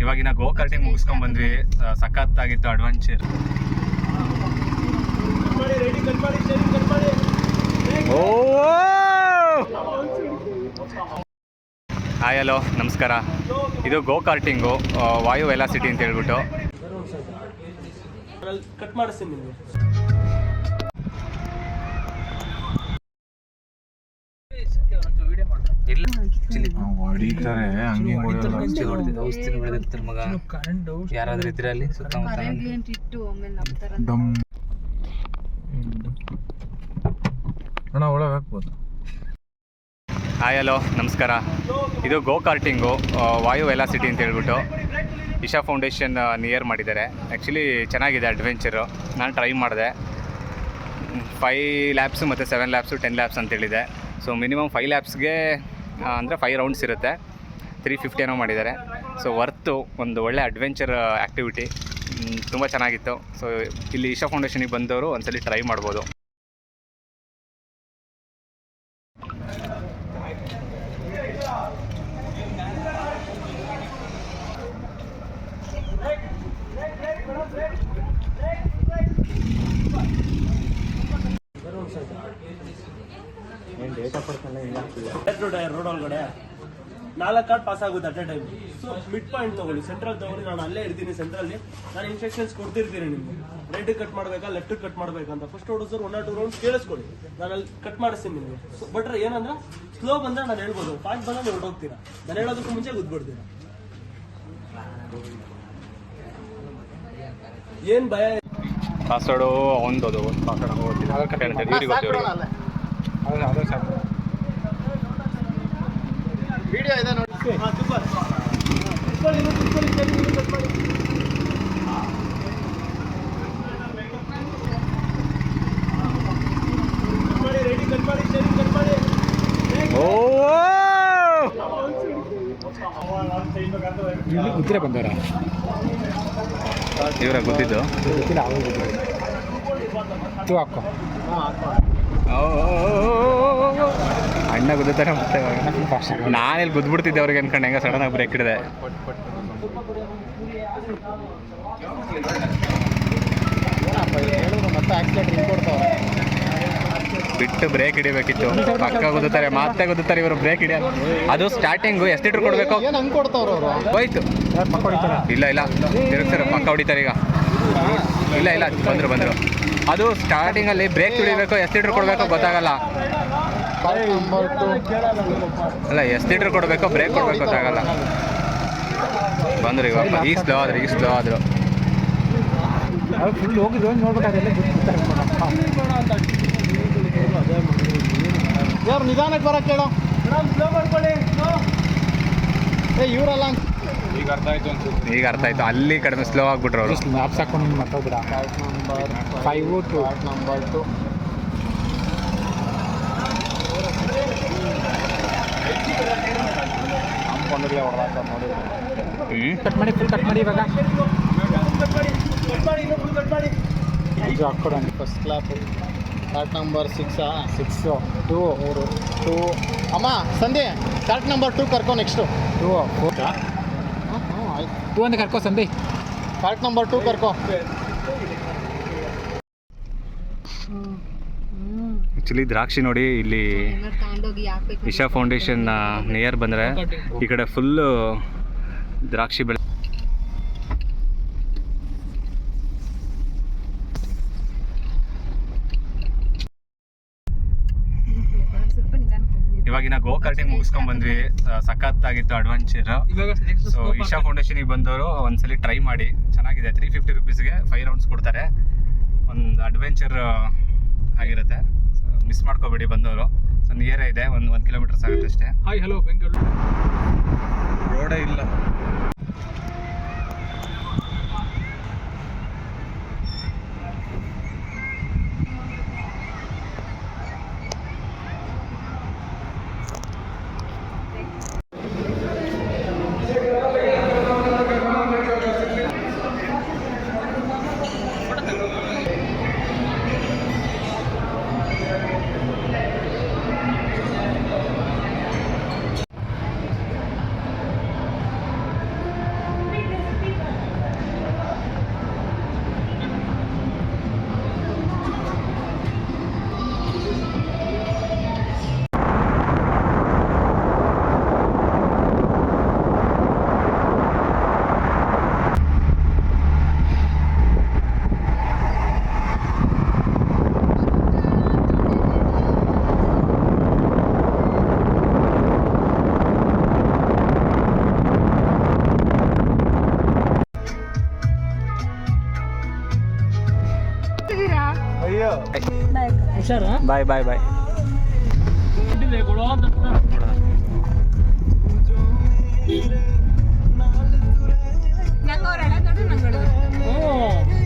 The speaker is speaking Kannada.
ಇವಾಗಿನ ಗೋ ಕಾರ್ಟಿಂಗ್ ಮುಗಿಸ್ಕೊಂಡ್ ಬಂದ್ವಿ. ಸಖತ್ತಾಗಿತ್ತು ಅಡ್ವೆಂಚರ್. ಹಾಯ್ ಹಲೋ ನಮಸ್ಕಾರ. ಇದು ಗೋ ಕಾರ್ಟಿಂಗು ವಾಯು ವೆಲಾಸಿಟಿ ಅಂತ ಹೇಳ್ಬಿಟ್ಟು. ಕಟ್ ಮಾಡಿಸ್ತೀನಿ ನಿಮಗೆ. ಯಾರಾದ್ರೂ ಇದ್ರೆ ಅಲ್ಲಿ ಒಳಗೆ ಹಾಕ್ಬೋದು. ಹಾಯ್ ಹಲೋ ನಮಸ್ಕಾರ. ಇದು ಗೋ ಕಾರ್ಟಿಂಗು ವಾಯು ವೆಲಾಸಿಟಿ ಅಂತ ಹೇಳ್ಬಿಟ್ಟು ಇಶಾ ಫೌಂಡೇಶನ್ ನಿಯರ್ ಮಾಡಿದ್ದಾರೆ. ಆ್ಯಕ್ಚುಲಿ ಚೆನ್ನಾಗಿದೆ ಅಡ್ವೆಂಚರು. ನಾನು ಟ್ರೈ ಮಾಡಿದೆ. 5 ಲ್ಯಾಬ್ಸು ಮತ್ತು 7 ಲ್ಯಾಬ್ಸು 10 ಲ್ಯಾಬ್ಸ್ ಅಂತೇಳಿದೆ. ಸೊ ಮಿನಿಮಮ್ 5 ಲ್ಯಾಬ್ಸ್ಗೆ ಅಂದರೆ 5 ರೌಂಡ್ಸ್ ಇರುತ್ತೆ. 350 ಏನೋ ಮಾಡಿದ್ದಾರೆ. ಸೊ ವರ್ತು ಒಂದು ಒಳ್ಳೆ ಅಡ್ವೆಂಚರ್ ಆ್ಯಕ್ಟಿವಿಟಿ. ತುಂಬ ಚೆನ್ನಾಗಿತ್ತು. ಸೊ ಇಲ್ಲಿ ಇಶಾ ಫೌಂಡೇಶನಿಗೆ ಬಂದವರು ಒಂದ್ಸಲಿ ಟ್ರೈ ಮಾಡ್ಬೋದು. ರೋಡ್ ಒಳಗಡೆ 4 ಕಾರ್ಡ್ ಪಾಸ್ ಆಗುತ್ತೆ at A time. So mid point ತಗೊಳ್ಳಿ, ಸೆಂಟ್ರಲ್ ತಗೊಳ್ಳಿ. ನಾನು ಅಲ್ಲೇ ಇರ್ತೀನಿ ಸೆಂಟ್ರಲ್ಲಿ. ನಾನು ಇನ್ಸ್ಟ್ರಕ್ಷನ್ಸ್ ಕೊಡ್ತಿರ್ತೀನಿ ನಿಮ್ಗೆ. ರೈಟ್ ಕಟ್ ಮಾಡಬೇಕಾ ಲೆಫ್ಟ್ ಕಟ್ ಮಾಡಬೇಕಂತ ಫಸ್ಟ್ ಹೊಡಿಸೋರು 1 or 2 ರೌಂಡ್ಸ್ ಕೇಳಿಸ್ಕೊಳ್ಳಿ. ನಾನು ಅಲ್ಲಿ ಕಟ್ ಮಾಡಿಸ್ತೀನಿ ನಿಮಗೆ. ಸೊ ಬಟ್ ಏನಂದ್ರೆ ಸ್ಲೋ ಬಂದ್ರೆ ನಾನು ಹೇಳ್ಬೋದು, ಫಾಸ್ಟ್ ಬಂದ್ರೆ ನೀವು ಹೊರಟೋಗ್ತೀರಾ. ನಾನು ಹೇಳೋದಕ್ಕೂ ಮುಂಚೆ ಗುದ್ಬಿಡ್ತೀರಾ. ಏನ್ ಭಯ? ಪಾಸ್ವರ್ಡು ಒಂದದು ವಿಡಿಯೋ ಇದೆ ನೋಡಿ. ಉತ್ತರ ಬಂದಾರ ಇವರ ಗೊತ್ತಿದ್ದು ಹಾಕೋ ಅಣ್ಣ ಗುದ್ದುತ್ತಾರೆ. ಮತ್ತೆ ನಾನೆಲ್ಲಿ ಗುದ್ಬಿಡ್ತಿದ್ದೆ ಅವ್ರಿಗೆ ಅನ್ಕೊಂಡು. ಹೆಂಗ ಸಡನ್ ಆಗಿ ಬ್ರೇಕ್ ಹಿಡಿದೆ. ಬಿಟ್ಟು ಬ್ರೇಕ್ ಹಿಡಿಬೇಕಿತ್ತು. ಪಕ್ಕ ಗುದ್ದುತ್ತಾರೆ, ಮತ್ತೆ ಗುದ್ದುತ್ತಾರೆ ಇವರು. ಬ್ರೇಕ್ ಹಿಡಿಯ ಅದು ಸ್ಟಾರ್ಟಿಂಗು ಎಷ್ಟು ಲೀಟ್ರ್ ಕೊಡಬೇಕು ಹೋಯ್ತು. ಇಲ್ಲ ಇಲ್ಲ ತಿರುಗ್ತಾರೆ, ಪಕ್ಕ ಹೊಡಿತಾರೆ ಈಗ. ಇಲ್ಲ ಇಲ್ಲ ಬಂದರು. ಅದು ಸ್ಟಾರ್ಟಿಂಗಲ್ಲಿ ಬ್ರೇಕ್ ಹಿಡಿಬೇಕು, ಎಷ್ಟು ಲೀಟ್ರ್ ಕೊಡಬೇಕು ಗೊತ್ತಾಗಲ್ಲ. ಅಲ್ಲ ಎಷ್ಟು ಲೀಟ್ರ್ ಕೊಡಬೇಕು ಬ್ರೇಕ್ ಕೊಡಬೇಕು ಗೊತ್ತಾಗಲ್ಲ. ಬಂದರು ಇವಾಗ. ಈಗ ಸ್ಲೋ ಆದರು. ಫುಲ್ ಹೋಗಿದ್ದು ನೋಡ್ಬೇಕಾದ್ರೆ ಯಾರು ನಿಧಾನಕ್ಕೆ ಬರಕ್ಕೆ ಹೇಳೋ. ಇವರಲ್ಲ ಈಗ ಅರ್ಥ ಆಯ್ತು. ಅಲ್ಲಿ ಕಡಿಮೆ ಸ್ಲೋ ಆಗ್ಬಿಟ್ರು ಅವರು. ಮ್ಯಾಪ್ಸ್ ಹಾಕೊಂಡು ಮತ್ತೋಗ್ಬಿಡ. ನಂಬರ್ 5 to ನಂಬರ್ 2 ಕಟ್ ಮಾಡಿ, ಫುಲ್ ಕಟ್ ಮಾಡಿ. ಇವಾಗ ಹಾಕ್ಕೊಡೋಣ. ಫಸ್ಟ್ ಕ್ಲಾಪ್ ಕಾರ್ಟ್ ನಂಬರ್ 6 2 2 ಅಮ್ಮ ಸಂಧ್ಯೆ ಕಾರ್ಟ್ ನಂಬರ್ 2 ಕರ್ಕೊ. ನೆಕ್ಸ್ಟು 2 ಅಂತ ಕರ್ಕೊ ಸಂಧ್ಯೆ. ಕಾರ್ಟ್ ನಂಬರ್ 2 ಕರ್ಕೊ. ಆ್ಯಕ್ಚುಲಿ ದ್ರಾಕ್ಷಿ ನೋಡಿ, ಇಲ್ಲಿ ಇಶಾ ಫೌಂಡೇಶನ್ ನಿಯರ್ ಬಂದರೆ ಈ ಕಡೆ ಫುಲ್ಲು ದ್ರಾಕ್ಷಿ ಬೆಳೆ. ಇವಾಗಿನ ಗೋ ಕಾರ್ಟಿಂಗ್ ಮುಗಿಸ್ಕೊಂಡ್ ಬಂದ್ವಿ. ಸಖತ್ತಾಗಿತ್ತು ಅಡ್ವೆಂಚರ್. ಸೊ ಇಶಾ ಫೌಂಡೇಶನಿಗೆ ಬಂದವರು ಒಂದ್ಸಲಿ ಟ್ರೈ ಮಾಡಿ. ಚೆನ್ನಾಗಿದೆ. 350 ರೂಪೀಸ್ಗೆ 5 ರೌಂಡ್ಸ್ ಕೊಡ್ತಾರೆ. ಒಂದು ಅಡ್ವೆಂಚರ್ ಆಗಿರುತ್ತೆ. ಮಿಸ್ ಮಾಡ್ಕೋಬೇಡಿ ಬಂದವರು. ಸೊ ನಿಯರ್ ಇದೆ, 1 ಕಿಲೋಮೀಟರ್ಸ್ ಆಗುತ್ತೆ ಅಷ್ಟೇ. ಹಾಯ್ ಹಲೋ ಬೆಂಗಳೂರು ರೋಡೇ ಇಲ್ಲ. ಹುಷಾರಾ ಬಾಯ್ ಬಾಯ್ ಬಾಯ್. ನಂಗೆ ಅವ್ರು ಹೇಳೋದು ನೋಡ್ರಿ ನಂಗೆ